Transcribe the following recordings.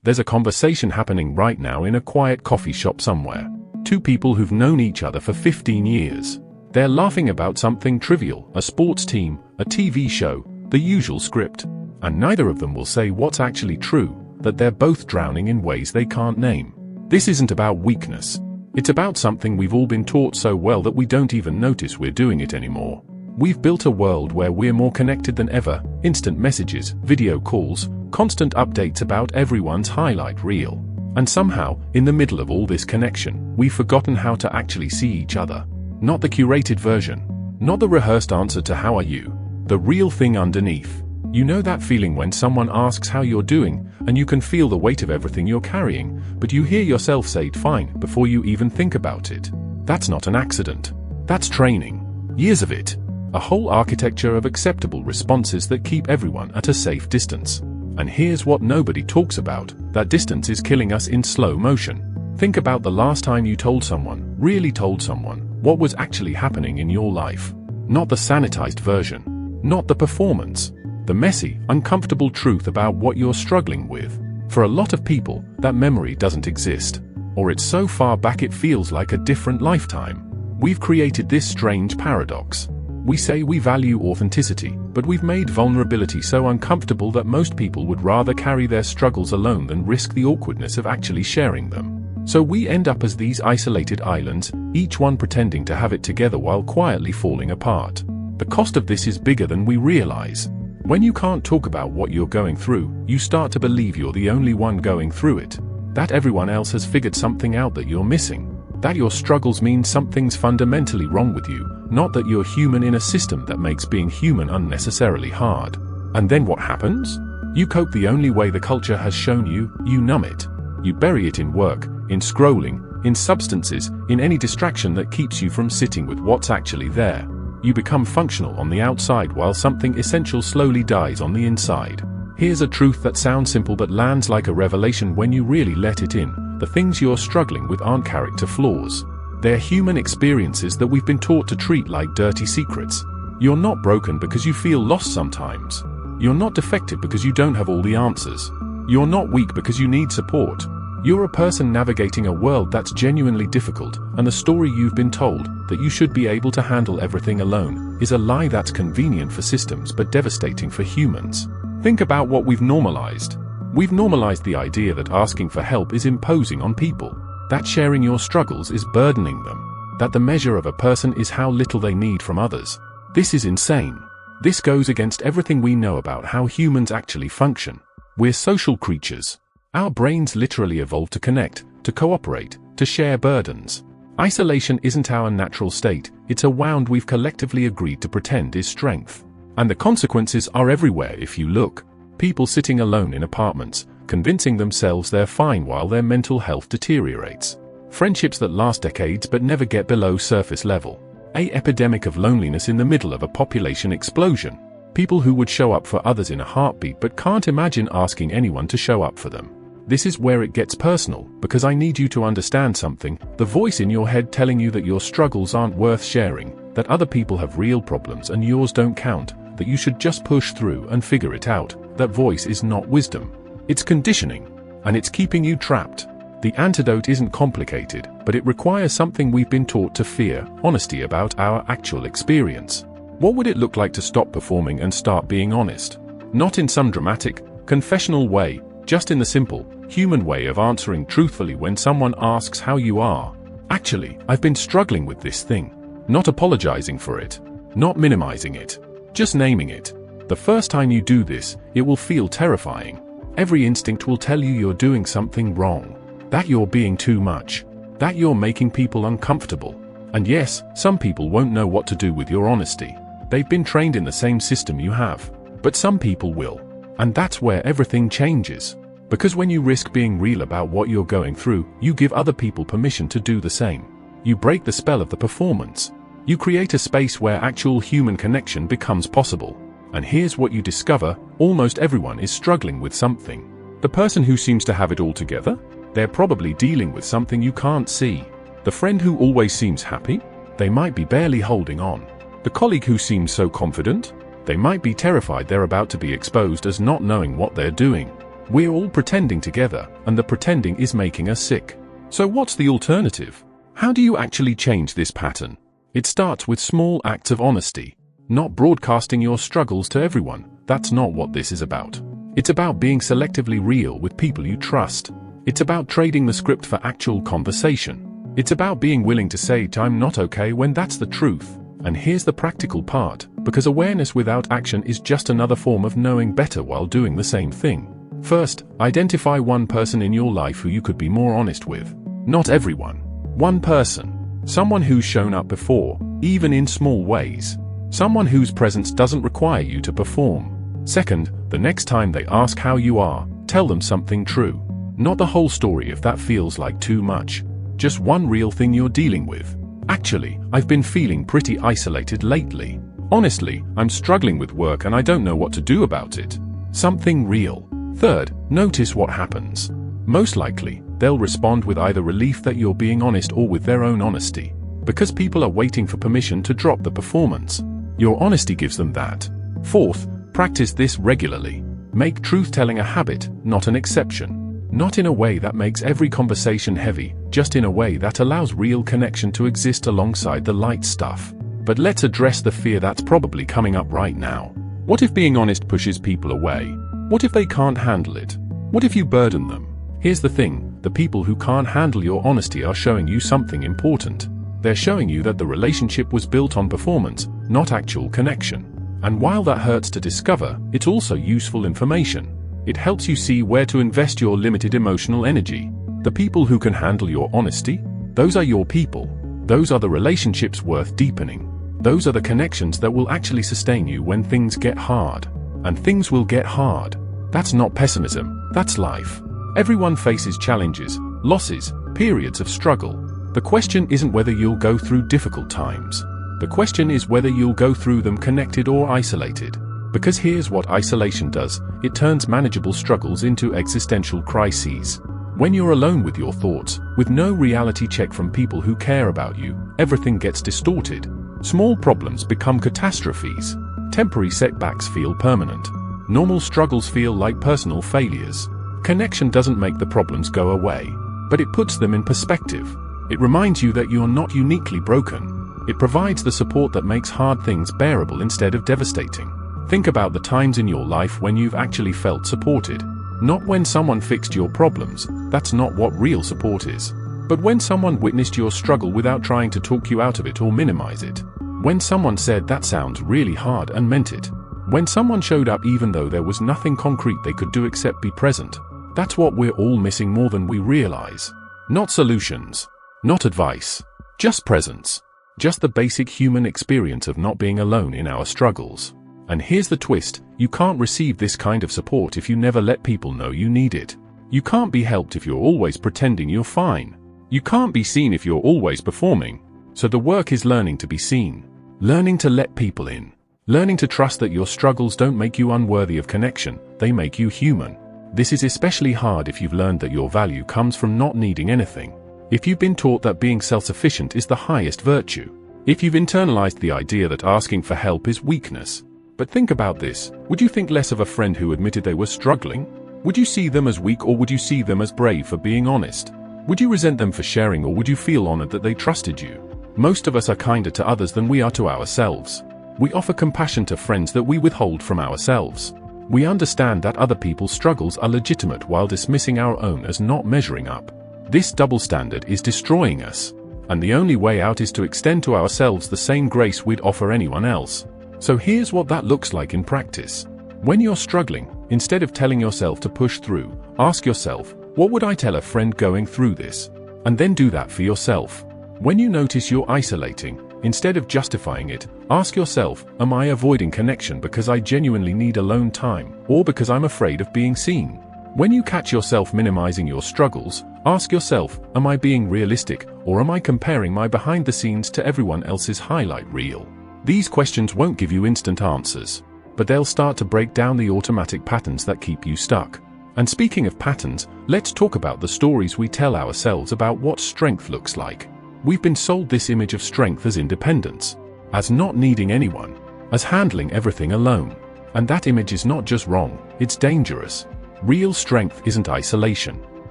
There's a conversation happening right now in a quiet coffee shop somewhere. Two people who've known each other for 15 years. They're laughing about something trivial, a sports team, a TV show, the usual script. And neither of them will say what's actually true, that they're both drowning in ways they can't name. This isn't about weakness. It's about something we've all been taught so well that we don't even notice we're doing it anymore. We've built a world where we're more connected than ever, instant messages, video calls, constant updates about everyone's highlight reel. And somehow, in the middle of all this connection, we've forgotten how to actually see each other. Not the curated version. Not the rehearsed answer to how are you. The real thing underneath. You know that feeling when someone asks how you're doing, and you can feel the weight of everything you're carrying, but you hear yourself say fine before you even think about it. That's not an accident. That's training. Years of it. A whole architecture of acceptable responses that keep everyone at a safe distance. And here's what nobody talks about, that distance is killing us in slow motion. Think about the last time you told someone, really told someone, what was actually happening in your life. Not the sanitized version. Not the performance. The messy, uncomfortable truth about what you're struggling with. For a lot of people, that memory doesn't exist. Or it's so far back it feels like a different lifetime. We've created this strange paradox. We say we value authenticity, but we've made vulnerability so uncomfortable that most people would rather carry their struggles alone than risk the awkwardness of actually sharing them. So we end up as these isolated islands, each one pretending to have it together while quietly falling apart. The cost of this is bigger than we realize. When you can't talk about what you're going through, you start to believe you're the only one going through it. That everyone else has figured something out that you're missing. That your struggles mean something's fundamentally wrong with you, not that you're human in a system that makes being human unnecessarily hard. And then what happens? You cope the only way the culture has shown you, you numb it. You bury it in work, in scrolling, in substances, in any distraction that keeps you from sitting with what's actually there. You become functional on the outside while something essential slowly dies on the inside. Here's a truth that sounds simple but lands like a revelation when you really let it in. The things you're struggling with aren't character flaws. They're human experiences that we've been taught to treat like dirty secrets. You're not broken because you feel lost sometimes. You're not defective because you don't have all the answers. You're not weak because you need support. You're a person navigating a world that's genuinely difficult, and the story you've been told, that you should be able to handle everything alone, is a lie that's convenient for systems but devastating for humans. Think about what we've normalized. We've normalized the idea that asking for help is imposing on people, that sharing your struggles is burdening them, that the measure of a person is how little they need from others. This is insane. This goes against everything we know about how humans actually function. We're social creatures. Our brains literally evolved to connect, to cooperate, to share burdens. Isolation isn't our natural state, it's a wound we've collectively agreed to pretend is strength. And the consequences are everywhere if you look. People sitting alone in apartments, convincing themselves they're fine while their mental health deteriorates. Friendships that last decades but never get below surface level. An epidemic of loneliness in the middle of a population explosion. People who would show up for others in a heartbeat but can't imagine asking anyone to show up for them. This is where it gets personal, because I need you to understand something. The voice in your head telling you that your struggles aren't worth sharing, that other people have real problems and yours don't count, that you should just push through and figure it out. That voice is not wisdom. It's conditioning. And it's keeping you trapped. The antidote isn't complicated, but it requires something we've been taught to fear: honesty about our actual experience. What would it look like to stop performing and start being honest? Not in some dramatic, confessional way, just in the simple, human way of answering truthfully when someone asks how you are. Actually, I've been struggling with this thing. Not apologizing for it. Not minimizing it. Just naming it. The first time you do this, it will feel terrifying. Every instinct will tell you you're doing something wrong. That you're being too much. That you're making people uncomfortable. And yes, some people won't know what to do with your honesty. They've been trained in the same system you have. But some people will. And that's where everything changes. Because when you risk being real about what you're going through, you give other people permission to do the same. You break the spell of the performance. You create a space where actual human connection becomes possible. And here's what you discover: almost everyone is struggling with something. The person who seems to have it all together? They're probably dealing with something you can't see. The friend who always seems happy? They might be barely holding on. The colleague who seems so confident? They might be terrified they're about to be exposed as not knowing what they're doing. We're all pretending together, and the pretending is making us sick. So what's the alternative? How do you actually change this pattern? It starts with small acts of honesty. Not broadcasting your struggles to everyone. That's not what this is about. It's about being selectively real with people you trust. It's about trading the script for actual conversation. It's about being willing to say I'm not okay when that's the truth. And here's the practical part, because awareness without action is just another form of knowing better while doing the same thing. First, identify one person in your life who you could be more honest with. Not everyone. One person. Someone who's shown up before, even in small ways. Someone whose presence doesn't require you to perform. Second, the next time they ask how you are, tell them something true. Not the whole story if that feels like too much. Just one real thing you're dealing with. Actually, I've been feeling pretty isolated lately. Honestly, I'm struggling with work and I don't know what to do about it. Something real. Third, notice what happens. Most likely, they'll respond with either relief that you're being honest or with their own honesty. Because people are waiting for permission to drop the performance. Your honesty gives them that. Fourth, practice this regularly. Make truth-telling a habit, not an exception. Not in a way that makes every conversation heavy, just in a way that allows real connection to exist alongside the light stuff. But let's address the fear that's probably coming up right now. What if being honest pushes people away? What if they can't handle it? What if you burden them? Here's the thing, the people who can't handle your honesty are showing you something important. They're showing you that the relationship was built on performance, not actual connection. And while that hurts to discover, it's also useful information. It helps you see where to invest your limited emotional energy. The people who can handle your honesty, those are your people. Those are the relationships worth deepening. Those are the connections that will actually sustain you when things get hard. And things will get hard. That's not pessimism, that's life. Everyone faces challenges, losses, periods of struggle. The question isn't whether you'll go through difficult times. The question is whether you'll go through them connected or isolated. Because here's what isolation does, it turns manageable struggles into existential crises. When you're alone with your thoughts, with no reality check from people who care about you, everything gets distorted. Small problems become catastrophes. Temporary setbacks feel permanent. Normal struggles feel like personal failures. Connection doesn't make the problems go away, but it puts them in perspective. It reminds you that you're not uniquely broken. It provides the support that makes hard things bearable instead of devastating. Think about the times in your life when you've actually felt supported. Not when someone fixed your problems, that's not what real support is. But when someone witnessed your struggle without trying to talk you out of it or minimize it. When someone said that sounds really hard and meant it. When someone showed up even though there was nothing concrete they could do except be present. That's what we're all missing more than we realize. Not solutions. Not advice. Just presence. Just the basic human experience of not being alone in our struggles. And here's the twist, you can't receive this kind of support if you never let people know you need it. You can't be helped if you're always pretending you're fine. You can't be seen if you're always performing. So the work is learning to be seen. Learning to let people in. Learning to trust that your struggles don't make you unworthy of connection, they make you human. This is especially hard if you've learned that your value comes from not needing anything. If you've been taught that being self-sufficient is the highest virtue. If you've internalized the idea that asking for help is weakness. But think about this, would you think less of a friend who admitted they were struggling? Would you see them as weak or would you see them as brave for being honest? Would you resent them for sharing or would you feel honored that they trusted you? Most of us are kinder to others than we are to ourselves. We offer compassion to friends that we withhold from ourselves. We understand that other people's struggles are legitimate while dismissing our own as not measuring up. This double standard is destroying us. And the only way out is to extend to ourselves the same grace we'd offer anyone else. So here's what that looks like in practice. When you're struggling, instead of telling yourself to push through, ask yourself, what would I tell a friend going through this? And then do that for yourself. When you notice you're isolating, instead of justifying it, ask yourself, am I avoiding connection because I genuinely need alone time, or because I'm afraid of being seen? When you catch yourself minimizing your struggles, ask yourself, am I being realistic, or am I comparing my behind the scenes to everyone else's highlight reel? These questions won't give you instant answers, but they'll start to break down the automatic patterns that keep you stuck. And speaking of patterns, let's talk about the stories we tell ourselves about what strength looks like. We've been sold this image of strength as independence, as not needing anyone, as handling everything alone. And that image is not just wrong, it's dangerous. Real strength isn't isolation.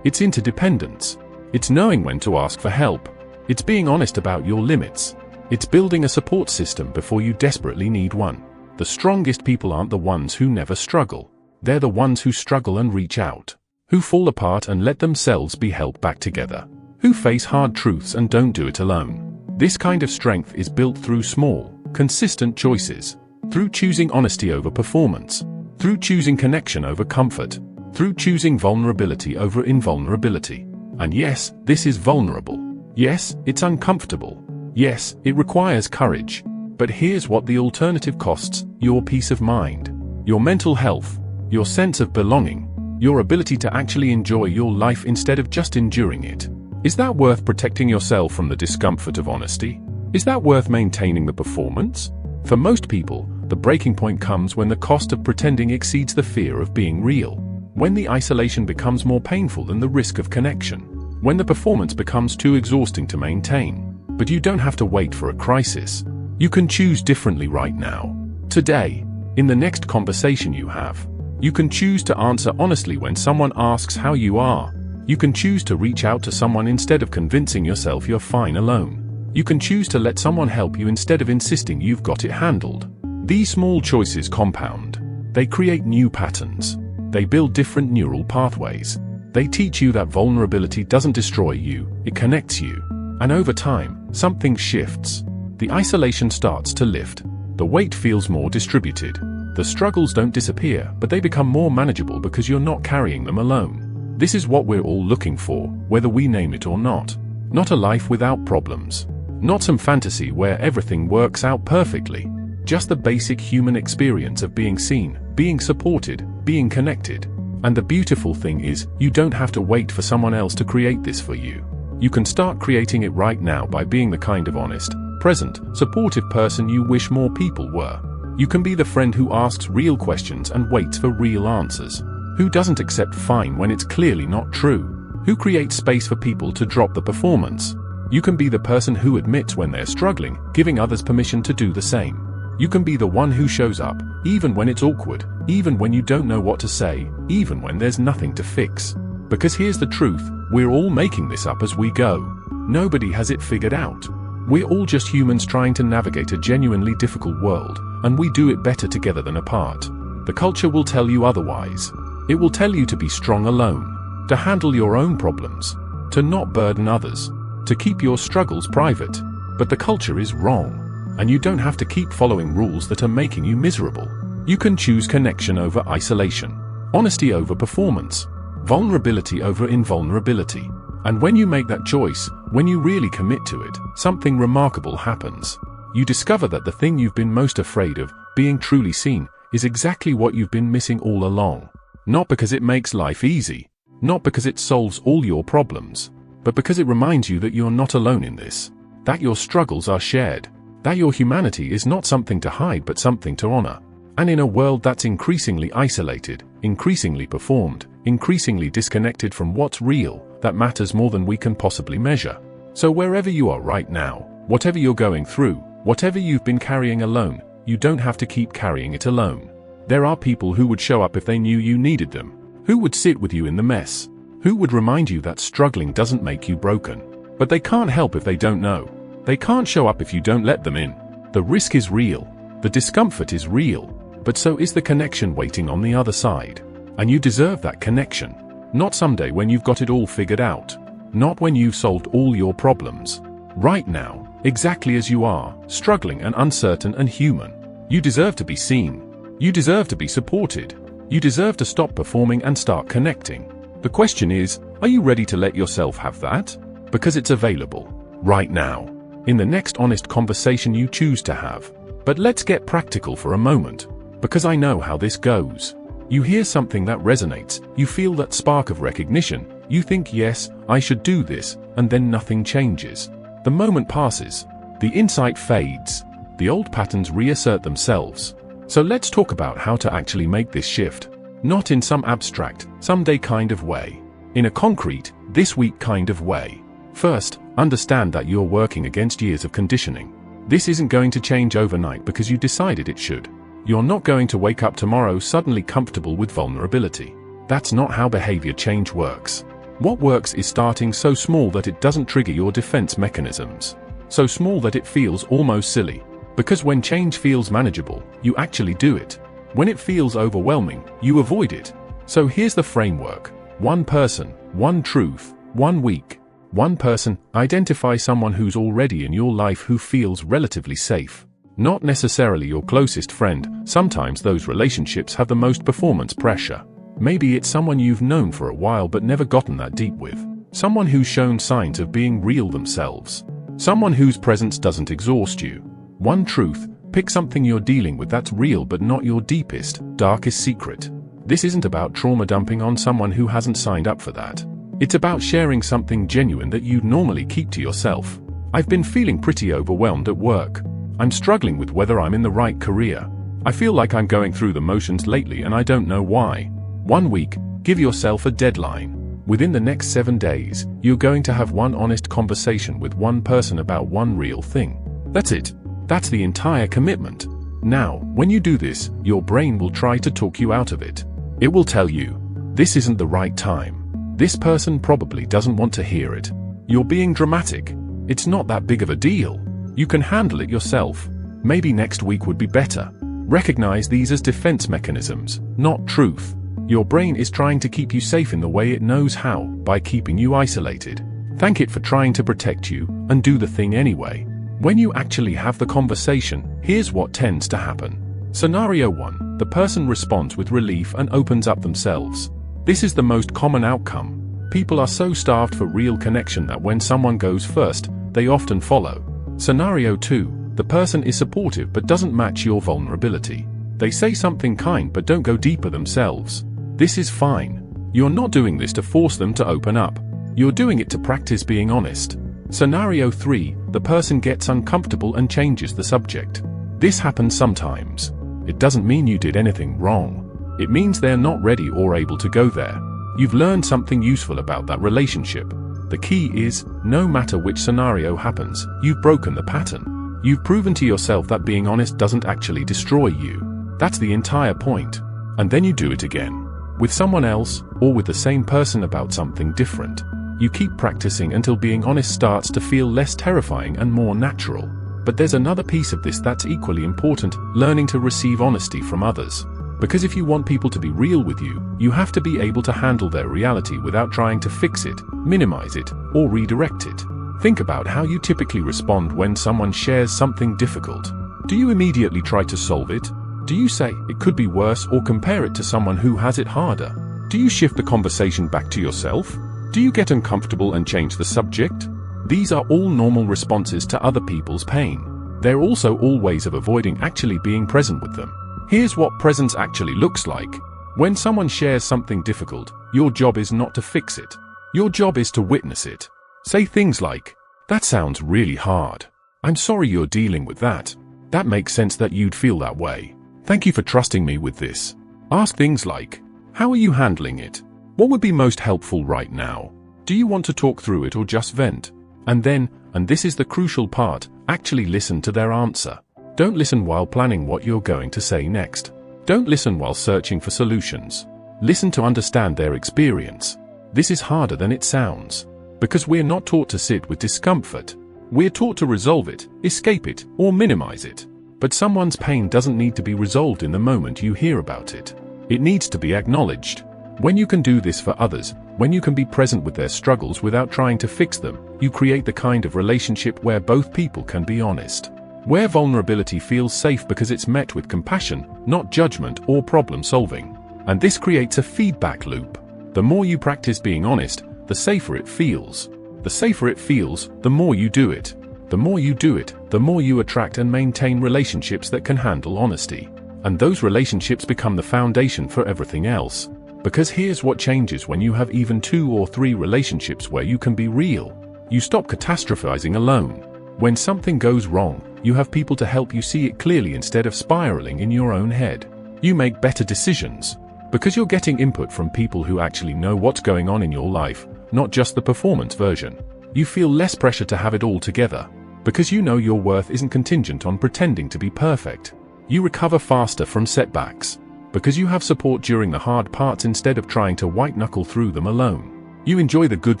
It's interdependence. It's knowing when to ask for help. It's being honest about your limits. It's building a support system before you desperately need one. The strongest people aren't the ones who never struggle. They're the ones who struggle and reach out. Who fall apart and let themselves be held back together. Who face hard truths and don't do it alone. This kind of strength is built through small, consistent choices. Through choosing honesty over performance. Through choosing connection over comfort. Through choosing vulnerability over invulnerability. And yes, this is vulnerable. Yes, it's uncomfortable. Yes, it requires courage. But here's what the alternative costs: your peace of mind, your mental health, your sense of belonging, your ability to actually enjoy your life instead of just enduring it. Is that worth protecting yourself from the discomfort of honesty? Is that worth maintaining the performance? For most people, the breaking point comes when the cost of pretending exceeds the fear of being real. When the isolation becomes more painful than the risk of connection. When the performance becomes too exhausting to maintain. But you don't have to wait for a crisis. You can choose differently right now. Today, in the next conversation you have. You can choose to answer honestly when someone asks how you are. You can choose to reach out to someone instead of convincing yourself you're fine alone. You can choose to let someone help you instead of insisting you've got it handled. These small choices compound. They create new patterns. They build different neural pathways. They teach you that vulnerability doesn't destroy you, it connects you. And over time, something shifts. The isolation starts to lift. The weight feels more distributed. The struggles don't disappear, but they become more manageable because you're not carrying them alone. This is what we're all looking for, whether we name it or not. Not a life without problems. Not some fantasy where everything works out perfectly. Just the basic human experience of being seen, being supported, being connected. And the beautiful thing is, you don't have to wait for someone else to create this for you. You can start creating it right now by being the kind of honest, present, supportive person you wish more people were. You can be the friend who asks real questions and waits for real answers. Who doesn't accept fine when it's clearly not true. Who creates space for people to drop the performance. You can be the person who admits when they're struggling, giving others permission to do the same. You can be the one who shows up, even when it's awkward, even when you don't know what to say, even when there's nothing to fix. Because here's the truth, we're all making this up as we go. Nobody has it figured out. We're all just humans trying to navigate a genuinely difficult world, and we do it better together than apart. The culture will tell you otherwise. It will tell you to be strong alone, to handle your own problems, to not burden others, to keep your struggles private. But the culture is wrong. And you don't have to keep following rules that are making you miserable. You can choose connection over isolation, honesty over performance, vulnerability over invulnerability. And when you make that choice, when you really commit to it, something remarkable happens. You discover that the thing you've been most afraid of, being truly seen, is exactly what you've been missing all along. Not because it makes life easy, not because it solves all your problems, but because it reminds you that you're not alone in this, that your struggles are shared. That your humanity is not something to hide but something to honor. And in a world that's increasingly isolated, increasingly performed, increasingly disconnected from what's real, that matters more than we can possibly measure. So wherever you are right now, whatever you're going through, whatever you've been carrying alone, you don't have to keep carrying it alone. There are people who would show up if they knew you needed them, who would sit with you in the mess, who would remind you that struggling doesn't make you broken. But they can't help if they don't know. They can't show up if you don't let them in. The risk is real. The discomfort is real. But so is the connection waiting on the other side. And you deserve that connection. Not someday when you've got it all figured out. Not when you've solved all your problems. Right now, exactly as you are, struggling and uncertain and human. You deserve to be seen. You deserve to be supported. You deserve to stop performing and start connecting. The question is, are you ready to let yourself have that? Because it's available. Right now. In the next honest conversation you choose to have. But let's get practical for a moment. Because I know how this goes. You hear something that resonates, you feel that spark of recognition, you think yes, I should do this, and then nothing changes. The moment passes. The insight fades. The old patterns reassert themselves. So let's talk about how to actually make this shift. Not in some abstract, someday kind of way. In a concrete, this week kind of way. First, understand that you're working against years of conditioning. This isn't going to change overnight because you decided it should. You're not going to wake up tomorrow suddenly comfortable with vulnerability. That's not how behavior change works. What works is starting so small that it doesn't trigger your defense mechanisms. So small that it feels almost silly. Because when change feels manageable, you actually do it. When it feels overwhelming, you avoid it. So here's the framework. One person, one truth, 1 week. One person, identify someone who's already in your life who feels relatively safe. Not necessarily your closest friend, sometimes those relationships have the most performance pressure. Maybe it's someone you've known for a while but never gotten that deep with. Someone who's shown signs of being real themselves. Someone whose presence doesn't exhaust you. One truth, pick something you're dealing with that's real but not your deepest, darkest secret. This isn't about trauma dumping on someone who hasn't signed up for that. It's about sharing something genuine that you'd normally keep to yourself. I've been feeling pretty overwhelmed at work. I'm struggling with whether I'm in the right career. I feel like I'm going through the motions lately and I don't know why. 1 week, give yourself a deadline. Within the next 7 days, you're going to have one honest conversation with one person about one real thing. That's it. That's the entire commitment. Now, when you do this, your brain will try to talk you out of it. It will tell you, this isn't the right time. This person probably doesn't want to hear it. You're being dramatic. It's not that big of a deal. You can handle it yourself. Maybe next week would be better. Recognize these as defense mechanisms, not truth. Your brain is trying to keep you safe in the way it knows how, by keeping you isolated. Thank it for trying to protect you, and do the thing anyway. When you actually have the conversation, here's what tends to happen. Scenario 1, the person responds with relief and opens up themselves. This is the most common outcome. People are so starved for real connection that when someone goes first, they often follow. Scenario 2, the person is supportive but doesn't match your vulnerability. They say something kind but don't go deeper themselves. This is fine. You're not doing this to force them to open up. You're doing it to practice being honest. Scenario 3, the person gets uncomfortable and changes the subject. This happens sometimes. It doesn't mean you did anything wrong. It means they're not ready or able to go there. You've learned something useful about that relationship. The key is, no matter which scenario happens, you've broken the pattern. You've proven to yourself that being honest doesn't actually destroy you. That's the entire point. And then you do it again. With someone else, or with the same person about something different. You keep practicing until being honest starts to feel less terrifying and more natural. But there's another piece of this that's equally important, learning to receive honesty from others. Because if you want people to be real with you, you have to be able to handle their reality without trying to fix it, minimize it, or redirect it. Think about how you typically respond when someone shares something difficult. Do you immediately try to solve it? Do you say, it could be worse, or compare it to someone who has it harder? Do you shift the conversation back to yourself? Do you get uncomfortable and change the subject? These are all normal responses to other people's pain. They're also all ways of avoiding actually being present with them. Here's what presence actually looks like. When someone shares something difficult, your job is not to fix it. Your job is to witness it. Say things like, that sounds really hard. I'm sorry you're dealing with that. That makes sense that you'd feel that way. Thank you for trusting me with this. Ask things like, how are you handling it? What would be most helpful right now? Do you want to talk through it or just vent? And then, and this is the crucial part, actually listen to their answer. Don't listen while planning what you're going to say next. Don't listen while searching for solutions. Listen to understand their experience. This is harder than it sounds. Because we're not taught to sit with discomfort. We're taught to resolve it, escape it, or minimize it. But someone's pain doesn't need to be resolved in the moment you hear about it. It needs to be acknowledged. When you can do this for others, when you can be present with their struggles without trying to fix them, you create the kind of relationship where both people can be honest. Where vulnerability feels safe because it's met with compassion, not judgment or problem solving. And this creates a feedback loop. The more you practice being honest, the safer it feels. The safer it feels, the more you do it. The more you do it, the more you attract and maintain relationships that can handle honesty. And those relationships become the foundation for everything else. Because here's what changes when you have even 2 or 3 relationships where you can be real. You stop catastrophizing alone. When something goes wrong, you have people to help you see it clearly instead of spiraling in your own head. You make better decisions. Because you're getting input from people who actually know what's going on in your life, not just the performance version. You feel less pressure to have it all together. Because you know your worth isn't contingent on pretending to be perfect. You recover faster from setbacks. because you have support during the hard parts instead of trying to white-knuckle through them alone. You enjoy the good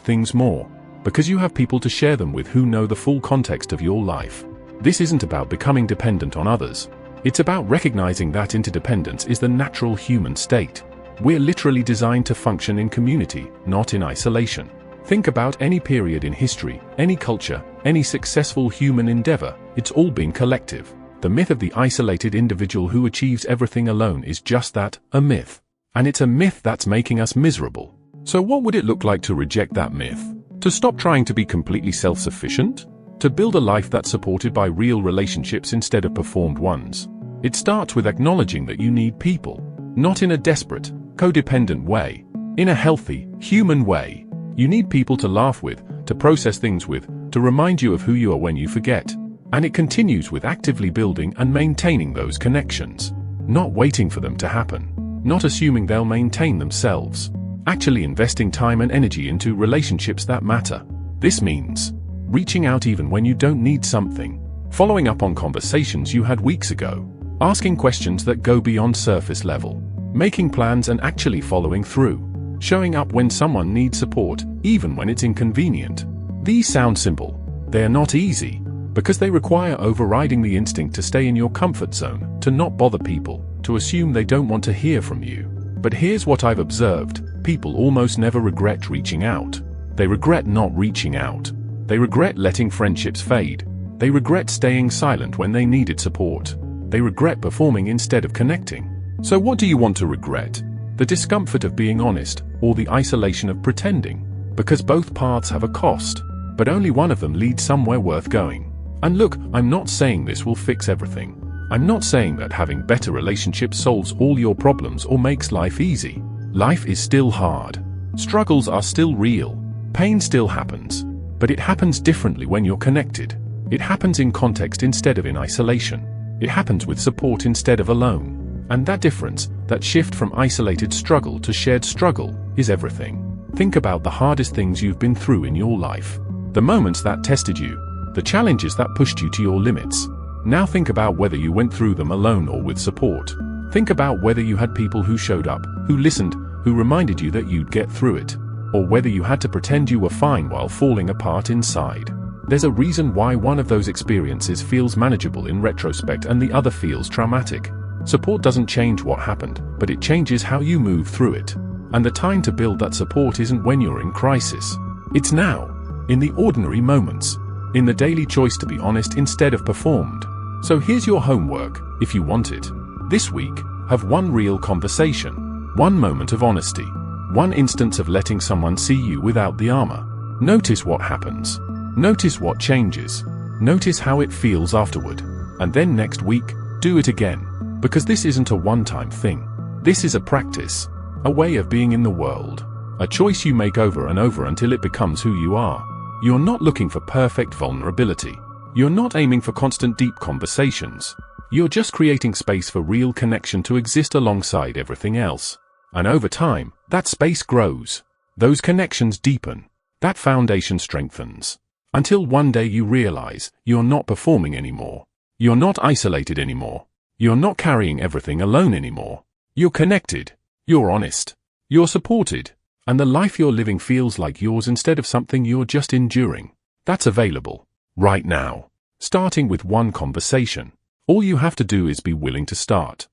things more, because you have people to share them with who know the full context of your life. This isn't about becoming dependent on others. It's about recognizing that interdependence is the natural human state. We're literally designed to function in community, not in isolation. Think about any period in history, any culture, any successful human endeavor, it's all been collective. The myth of the isolated individual who achieves everything alone is just that, a myth. And it's a myth that's making us miserable. So what would it look like to reject that myth? To stop trying to be completely self-sufficient? To build a life that's supported by real relationships instead of performed ones? It starts with acknowledging that you need people. Not in a desperate, codependent way. In a healthy, human way. You need people to laugh with, to process things with, to remind you of who you are when you forget. And it continues with actively building and maintaining those connections. Not waiting for them to happen. Not assuming they'll maintain themselves. Actually investing time and energy into relationships that matter. This means reaching out even when you don't need something. Following up on conversations you had weeks ago. Asking questions that go beyond surface level. Making plans and actually following through. Showing up when someone needs support, even when it's inconvenient. These sound simple. They're not easy. Because they require overriding the instinct to stay in your comfort zone, to not bother people, to assume they don't want to hear from you. But here's what I've observed. People almost never regret reaching out. They regret not reaching out. They regret letting friendships fade. They regret staying silent when they needed support. They regret performing instead of connecting. So what do you want to regret? The discomfort of being honest, or the isolation of pretending? Because both paths have a cost, but only one of them leads somewhere worth going. And look, I'm not saying this will fix everything. I'm not saying that having better relationships solves all your problems or makes life easy. Life is still hard. Struggles are still real. Pain still happens. But it happens differently when you're connected. It happens in context instead of in isolation. It happens with support instead of alone. And that difference, that shift from isolated struggle to shared struggle, is everything. Think about the hardest things you've been through in your life. The moments that tested you. The challenges that pushed you to your limits. Now think about whether you went through them alone or with support. Think about whether you had people who showed up, who listened, who reminded you that you'd get through it. Or whether you had to pretend you were fine while falling apart inside. There's a reason why one of those experiences feels manageable in retrospect and the other feels traumatic. Support doesn't change what happened, but it changes how you move through it. And the time to build that support isn't when you're in crisis. It's now. In the ordinary moments. In the daily choice to be honest instead of performed. So here's your homework, if you want it. This week, have one real conversation. One moment of honesty. One instance of letting someone see you without the armor. Notice what happens. Notice what changes. Notice how it feels afterward. And then next week, do it again. Because this isn't a one-time thing. This is a practice. A way of being in the world. A choice you make over and over until it becomes who you are. You're not looking for perfect vulnerability. You're not aiming for constant deep conversations. You're just creating space for real connection to exist alongside everything else. And over time, that space grows. Those connections deepen. That foundation strengthens. Until one day you realize you're not performing anymore. You're not isolated anymore. You're not carrying everything alone anymore. You're connected. You're honest. You're supported. And the life you're living feels like yours instead of something you're just enduring. That's available. Right now. Starting with one conversation. All you have to do is be willing to start.